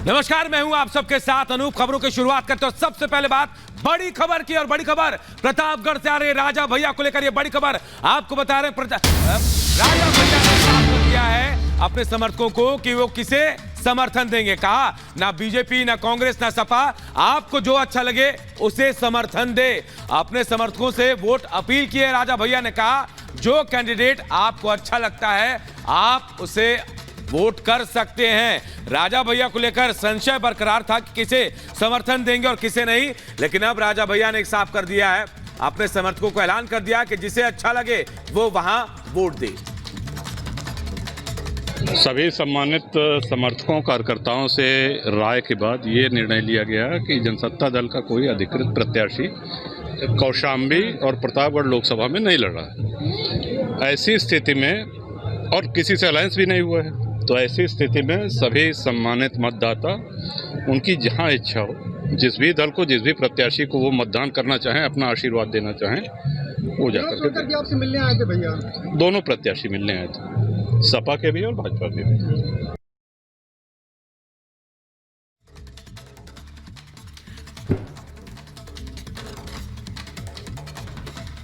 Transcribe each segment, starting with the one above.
नमस्कार, मैं हूं आप सबके साथ अनूप। खबरों की शुरुआत करते हैं। सबसे पहले बात बड़ी खबर की, और बड़ी खबर प्रतापगढ़ से आ रही है। राजा भैया को लेकर ये बड़ी खबर आपको बता रहे हैं। राजा भैया ने साफ किया है अपने समर्थकों को कि वो किसे समर्थन देंगे। कहा ना बीजेपी, ना कांग्रेस, ना सपा, आपको जो अच्छा लगे उसे समर्थन दे। अपने समर्थकों से वोट अपील की है। राजा भैया ने कहा जो कैंडिडेट आपको अच्छा लगता है आप उसे वोट कर सकते हैं। राजा भैया को लेकर संशय बरकरार था कि किसे समर्थन देंगे और किसे नहीं, लेकिन अब राजा भैया ने एक साफ कर दिया है। अपने समर्थकों को ऐलान कर दिया कि जिसे अच्छा लगे वो वहां वोट दे। सभी सम्मानित समर्थकों कार्यकर्ताओं से राय के बाद ये निर्णय लिया गया कि जनसत्ता दल का कोई अधिकृत प्रत्याशी कौशाम्बी और प्रतापगढ़ लोकसभा में नहीं लड़ रहा है। ऐसी स्थिति में, और किसी से अलायंस भी नहीं हुआ है, तो ऐसी स्थिति में सभी सम्मानित मतदाता उनकी जहां इच्छा हो, जिस भी दल को, जिस भी प्रत्याशी को वो मतदान करना चाहें, अपना आशीर्वाद देना चाहें, वो जाकर के आपसे मिलने आए थे भैया? दोनों प्रत्याशी मिलने आए थे, सपा के भी और भाजपा के भी।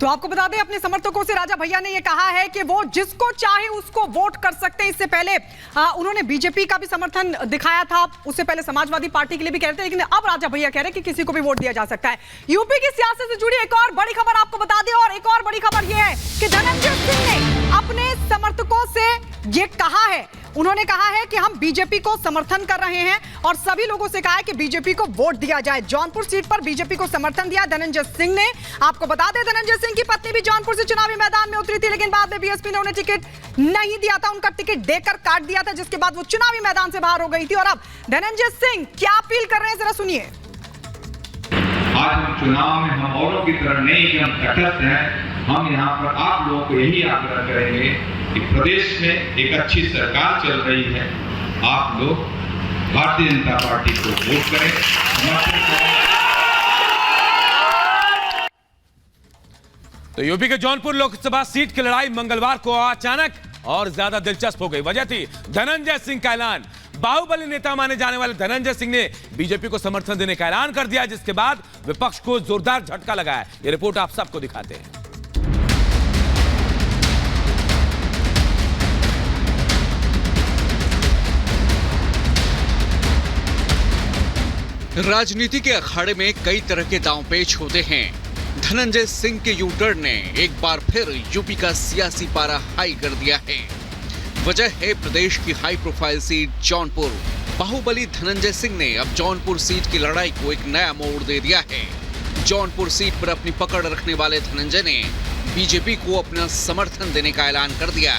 तो आपको बता दें, अपने समर्थकों से राजा भैया ने यह कहा है कि वो जिसको चाहे उसको वोट कर सकते हैं। इससे पहले उन्होंने बीजेपी का भी समर्थन दिखाया था, उससे पहले समाजवादी पार्टी के लिए भी कह रहे थे, लेकिन अब राजा भैया कह रहे हैं कि किसी को भी वोट दिया जा सकता है। यूपी की सियासत से जुड़ी एक और बड़ी खबर आपको बता दें, और एक और बड़ी खबर यह है कि धनंजय सिंह ने अपने समर्थकों से यह कहा है, उन्होंने कहा है कि हम बीजेपी को समर्थन कर रहे हैं और सभी लोगों से कहा है कि बीजेपी को वोट दिया जाए। जौनपुर सीट पर बीजेपी को समर्थन दिया धनंजय सिंह ने। आपको बता दें, धनंजय सिंह की पत्नी भी जौनपुर से चुनावी मैदान में उतरी थी, लेकिन बाद में बीएसपी ने उन्हें टिकट नहीं दिया था, उनका टिकट देकर काट दिया था, जिसके बाद वो चुनावी मैदान से बाहर हो गई थी। और अब धनंजय सिंह क्या अपील कर रहे हैं, जरा सुनिए। आज हम चुनाव में हम औरों की तरह नहीं कि हम तटस्थ हैं। हम यहाँ पर आप लोगों को यही आग्रह करेंगे कि प्रदेश में एक अच्छी सरकार चल रही है, आप लोग भारतीय जनता पार्टी को वोट करें, समर्थन करें। तो यूपी के जौनपुर लोकसभा सीट की लड़ाई मंगलवार को अचानक और ज्यादा दिलचस्प हो गई। वजह थी धनंजय सिंह का ऐलान। बाहुबली नेता माने जाने वाले धनंजय सिंह ने बीजेपी को समर्थन देने का ऐलान कर दिया, जिसके बाद विपक्ष को जोरदार झटका लगा है। ये रिपोर्ट आप सबको दिखाते हैं। राजनीति के अखाड़े में कई तरह के दांवपेच होते हैं। धनंजय सिंह के यू टर्न ने एक बार फिर यूपी का सियासी पारा हाई कर दिया है। वजह है प्रदेश की हाई प्रोफाइल सीट जौनपुर। बाहुबली धनंजय सिंह ने अब जौनपुर सीट की लड़ाई को एक नया मोड़ दे दिया है। जौनपुर सीट पर अपनी पकड़ रखने वाले धनंजय ने बीजेपी को अपना समर्थन देने का ऐलान कर दिया।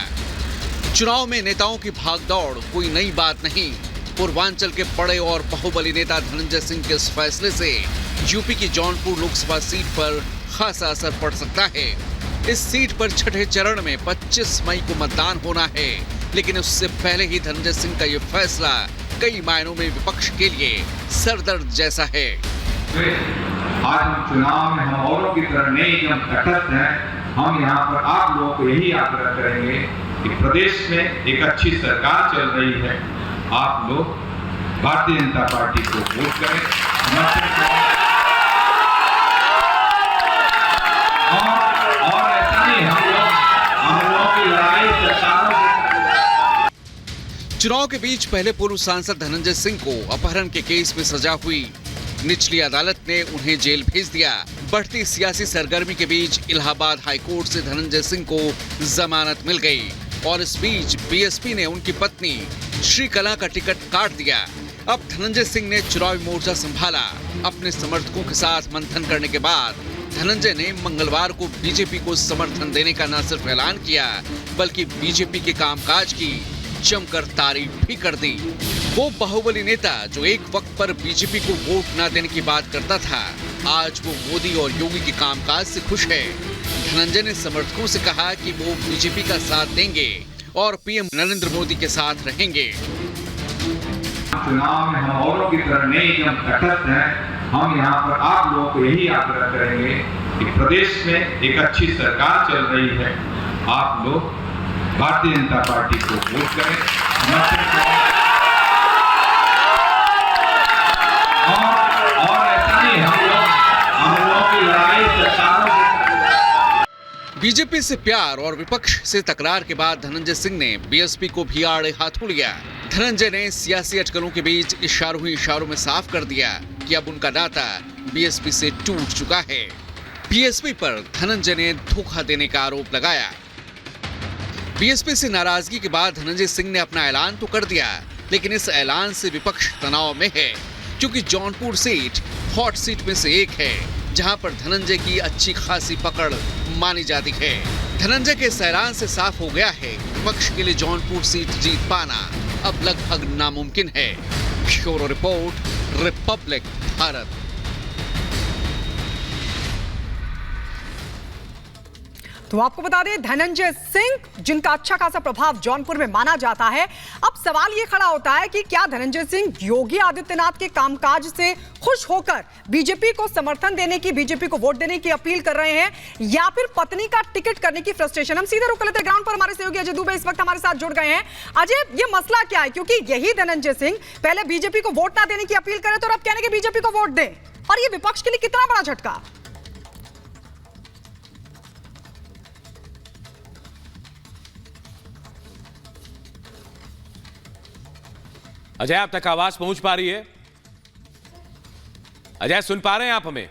चुनाव में नेताओं की भागदौड़ कोई नई बात नहीं। पूर्वांचल के बड़े और बाहुबली नेता धनंजय सिंह के इस फैसले से यूपी की जौनपुर लोकसभा सीट पर खासा असर पड़ सकता है। इस सीट पर छठे चरण में 25 मई को मतदान होना है, लेकिन उससे पहले ही धनंजय सिंह का ये फैसला कई मायनों में विपक्ष के लिए सरदर्द जैसा है। आज हम चुनाव में हम औरों की तरह नहीं कि हम तटस्थ हैं। हम यहाँ पर आप लोगों को यही आग्रह करेंगे कि प्रदेश में एक अच्छी सरकार चल रही है, आप लोग भारतीय जनता पार्टी को वोट करें, समर्थन करें। और ऐसा नहीं, हम लोगों की लड़ाई सरकारों से। चुनाव के बीच पहले पूर्व सांसद धनंजय सिंह को अपहरण के केस में सजा हुई। निचली अदालत ने उन्हें जेल भेज दिया। बढ़ती सियासी सरगर्मी के बीच इलाहाबाद हाईकोर्ट से धनंजय सिंह को जमानत मिल गई, और इस बीच बीएसपी ने उनकी पत्नी श्रीकला का टिकट काट दिया। अब धनंजय सिंह ने चुनावी मोर्चा संभाला। अपने समर्थकों के साथ मंथन करने के बाद धनंजय ने मंगलवार को बीजेपी को समर्थन देने का न सिर्फ ऐलान किया, बल्कि बीजेपी के कामकाज की जमकर तारीफ भी कर दी। वो बाहुबली नेता जो एक वक्त पर बीजेपी को वोट न देने की बात करता था, आज वो मोदी और योगी के कामकाज से खुश है। धनंजय ने समर्थकों से कहा कि वो बीजेपी का साथ देंगे और पीएम नरेंद्र मोदी के साथ रहेंगे। चुनाव में हम औरों की तरह नहीं कि हम तटस्थ हैं। हम यहाँ पर आप लोगों को यही आग्रह करेंगे कि प्रदेश में एक अच्छी सरकार चल रही है, आप लोग भारतीय जनता पार्टी को वोट करें, समर्थन करें। बीजेपी से प्यार और विपक्ष से तकरार के बाद धनंजय सिंह ने बीएसपी को भी आड़े हाथों लिया। धनंजय ने सियासी अटकलों के बीच इशारों ही इशारों में साफ कर दिया कि अब उनका नाता बीएसपी से टूट चुका है। बीएसपी पर धनंजय ने धोखा देने का आरोप लगाया। बीएसपी से नाराजगी के बाद धनंजय सिंह ने अपना ऐलान तो कर दिया, लेकिन इस ऐलान से विपक्ष तनाव में है, क्योंकि जौनपुर सीट हॉट सीट में से एक है, जहां पर धनंजय की अच्छी खासी पकड़ मानी जाती है। धनंजय के इस ऐलान से साफ हो गया है विपक्ष के लिए जौनपुर सीट जीत पाना अब लगभग नामुमकिन है। Bureau report, Republic Bharat. तो आपको बता दें, धनंजय सिंह जिनका अच्छा खासा प्रभाव जौनपुर में माना जाता है, अब सवाल ये खड़ा होता है कि क्या धनंजय सिंह योगी आदित्यनाथ के कामकाज से खुश होकर बीजेपी को समर्थन देने की, बीजेपी को वोट देने की अपील कर रहे हैं, या फिर पत्नी का टिकट करने की फ्रस्ट्रेशन। हम सीधे रुक कर लेते हैं ग्राउंड पर। हमारे सहयोगी अजय दुबे इस वक्त हमारे साथ जुड़ गए हैं। अजय, ये मसला क्या है? क्योंकि यही धनंजय सिंह पहले बीजेपी को वोट ना देने की अपील करे, तो अब कहने के बीजेपी को वोट दें, और ये विपक्ष के लिए कितना बड़ा झटका। अजय, आप तक आवाज पहुंच पा रही है? अजय, सुन पा रहे हैं आप हमें?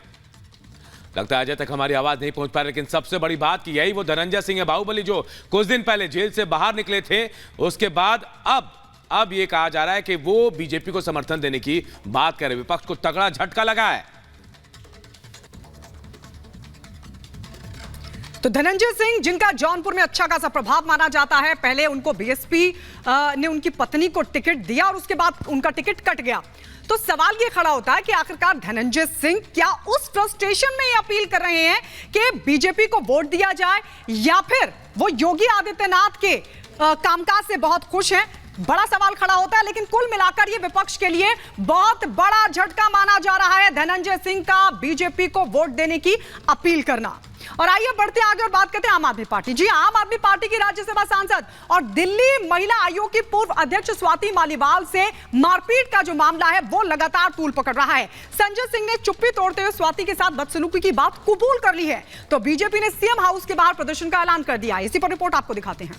लगता है अजय तक हमारी आवाज नहीं पहुंच पा रही। लेकिन सबसे बड़ी बात कि यही वो धनंजय सिंह है, बाहुबली, जो कुछ दिन पहले जेल से बाहर निकले थे। उसके बाद अब ये कहा जा रहा है कि वो बीजेपी को समर्थन देने की बात कर रहे। विपक्ष को तगड़ा झटका लगा है। तो धनंजय सिंह जिनका जौनपुर में अच्छा खासा प्रभाव माना जाता है, पहले उनको बीएसपी ने उनकी पत्नी को टिकट दिया और उसके बाद उनका टिकट कट गया। तो सवाल ये खड़ा होता है कि आखिरकार धनंजय सिंह क्या उस फ्रस्ट्रेशन में ये अपील कर रहे हैं कि बीजेपी को वोट दिया जाए, या फिर वो योगी आदित्यनाथ के कामकाज से बहुत खुश हैं? बड़ा सवाल खड़ा होता है। लेकिन कुल मिलाकर ये विपक्ष के लिए बहुत बड़ा झटका माना जा रहा है धनंजय सिंह का बीजेपी को वोट देने की अपील करना। और आइए बढ़ते आगे और बात करते हैं आम आदमी पार्टी। जी, आम आदमी पार्टी की राज्यसभा सांसद और दिल्ली महिला आयोग की पूर्व अध्यक्ष स्वाति मालीवाल से मारपीट का जो मामला है वो लगातार तूल पकड़ रहा है। संजय सिंह ने चुप्पी तोड़ते हुए स्वाति के साथ बदसलूकी की बात कबूल कर ली है। तो बीजेपी ने सीएम हाउस के बाहर प्रदर्शन का ऐलान कर दिया। इसी पर रिपोर्ट आपको दिखाते हैं।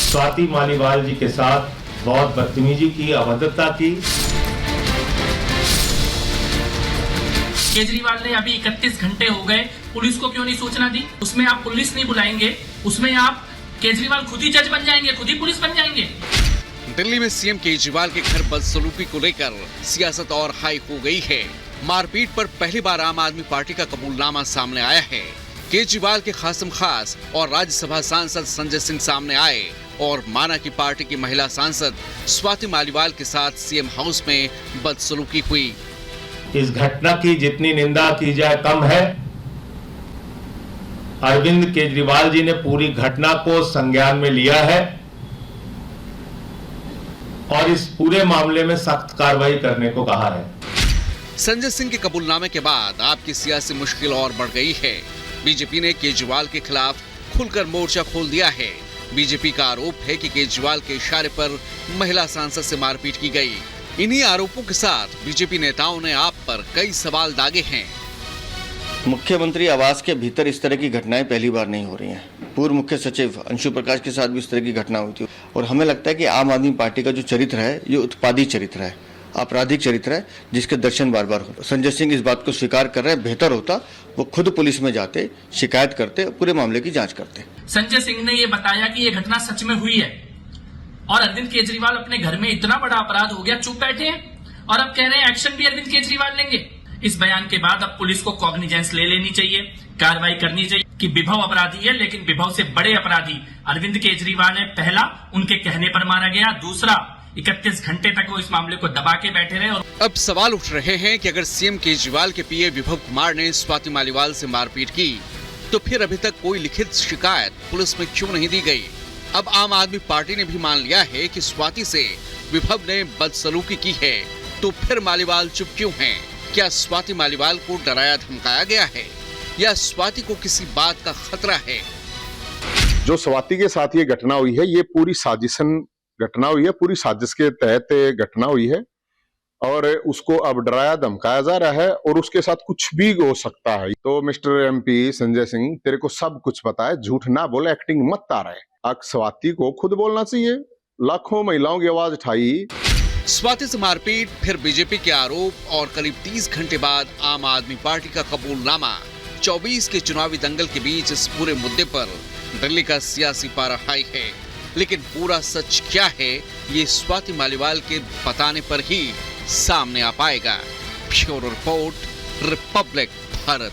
स्वाति मालीवाल जी के साथ बहुत बदतमीजी की, अभद्रता की। केजरीवाल ने अभी 31 घंटे हो गए, पुलिस को क्यों नहीं सूचना दी? उसमें आप पुलिस नहीं बुलाएंगे, उसमें आप केजरीवाल खुद ही जज बन जाएंगे, खुद ही पुलिस बन जाएंगे। दिल्ली में सीएम केजरीवाल के घर बदसलूकी को लेकर सियासत और हाई हो गई है। मारपीट पर पहली बार आम आदमी पार्टी का कबूलनामा सामने आया है। केजरीवाल के खासम खास और राज्यसभा सांसद संजय सिंह सामने आए और माना कि पार्टी की महिला सांसद स्वाति मालीवाल के साथ सीएम हाउस में बदसलूकी हुई। इस घटना की जितनी निंदा की जाए कम है। अरविंद केजरीवाल जी ने पूरी घटना को संज्ञान में लिया है और इस पूरे मामले में सख्त कार्रवाई करने को कहा है। संजय सिंह के कबूलनामे के बाद आपकी सियासी मुश्किल और बढ़ गई है। बीजेपी ने केजरीवाल के खिलाफ खुलकर मोर्चा खोल दिया है। बीजेपी का आरोप है कि केजरीवाल के इशारे पर महिला सांसद से मारपीट की गई। इन्हीं आरोपों के साथ बीजेपी नेताओं ने आप पर कई सवाल दागे हैं। मुख्यमंत्री आवास के भीतर इस तरह की घटनाएं पहली बार नहीं हो रही हैं। पूर्व मुख्य सचिव अंशु प्रकाश के साथ भी इस तरह की घटना हुई थी और हमें लगता है कि आम आदमी पार्टी का जो चरित्र है ये उत्पादी चरित्र है, आपराधिक चरित्र है, जिसके दर्शन बार बार होते। संजय सिंह इस बात को स्वीकार कर रहे हैं। बेहतर होता वो खुद पुलिस में जाते, शिकायत करते, पूरे मामले की जांच करते। संजय सिंह ने ये बताया कि ये घटना सच में हुई है और अरविंद केजरीवाल अपने घर में इतना बड़ा अपराध हो गया, चुप बैठे हैं और अब कह रहे हैं एक्शन भी अरविंद केजरीवाल लेंगे। इस बयान के बाद अब पुलिस को कॉग्निजेंस ले लेनी चाहिए, कार्रवाई करनी चाहिए कि विभव अपराधी है, लेकिन विभव से बड़े अपराधी अरविंद केजरीवाल है। पहला, उनके कहने पर मारा गया। दूसरा, 31 घंटे तक वो इस मामले को दबा के बैठे रहे। और अब सवाल उठ रहे हैं कि अगर सीएम केजरीवाल के पीए विभव कुमार ने स्वाति मालीवाल से मारपीट की तो फिर अभी तक कोई लिखित शिकायत पुलिस में क्यों नहीं दी गई? अब आम आदमी पार्टी ने भी मान लिया है कि स्वाति से विभव ने बदसलूकी की है, तो फिर मालीवाल चुप क्यों हैं? क्या स्वाति मालीवाल को डराया धमकाया गया है या स्वाति को किसी बात का खतरा है? जो स्वाति के साथ ये घटना हुई है, ये पूरी साजिशन घटना हुई है, पूरी साजिश के तहत घटना हुई है। और उसको अब डराया धमकाया जा रहा है और उसके साथ कुछ भी हो सकता है। तो मिस्टर एमपी संजय सिंह, तेरे को सब कुछ पता है, झूठ ना बोले, एक्टिंग मत आ रहा है। स्वाति को खुद बोलना चाहिए, लाखों महिलाओं की आवाज उठाई। स्वाति से मारपीट, फिर बीजेपी के आरोप और करीब 30 घंटे बाद आम आदमी पार्टी का कबूलनामा। 24 के चुनावी दंगल के बीच इस पूरे मुद्दे पर दिल्ली का सियासी पारा हाई है, लेकिन पूरा सच क्या है ये स्वाति मालीवाल के बताने पर ही सामने आ पाएगा। Bureau report, Republic Bharat.